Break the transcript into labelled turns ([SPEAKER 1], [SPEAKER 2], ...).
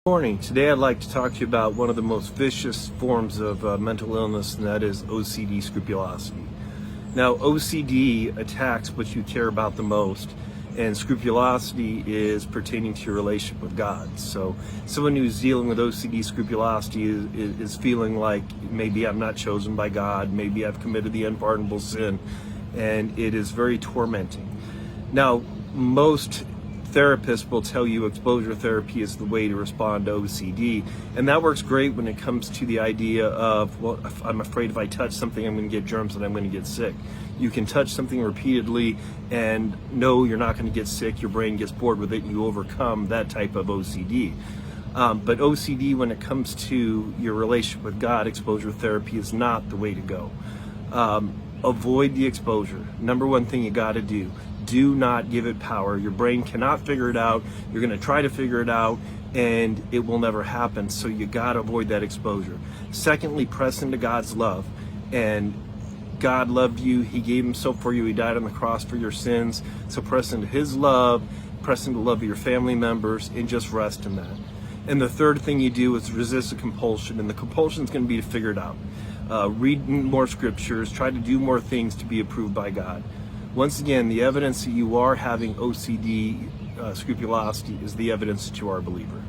[SPEAKER 1] Morning. Today I'd like to talk to you about one of the most vicious forms of mental illness, and that is OCD, scrupulosity. Now, OCD attacks what you care about the most, and scrupulosity is pertaining to your relationship with God. So someone who's dealing with OCD, scrupulosity is feeling like maybe I'm not chosen by God, maybe I've committed the unpardonable sin, and it is very tormenting. Now, most therapists will tell you exposure therapy is the way to respond to OCD, and that works great when it comes to the idea of, well, if I'm afraid if I touch something I'm going to get germs and I'm going to get sick. You can touch something repeatedly and know you're not going to get sick, your brain gets bored with it, and you overcome that type of OCD. But OCD, when it comes to your relationship with God, exposure therapy is not the way to go. Avoid the exposure. Number one thing you got to do. Do not give it power. Your brain cannot figure it out. You're going to try to figure it out, and it will never happen. So you got to avoid that exposure. Secondly, press into God's love. And God loved you. He gave himself for you. He died on the cross for your sins. So press into his love, press into the love of your family members, and just rest in that. And the third thing you do is resist the compulsion. And the compulsion is going to be to figure it out. Read more scriptures. Try to do more things to be approved by God. Once again, the evidence that you are having OCD, scrupulosity, is the evidence that you are a believer.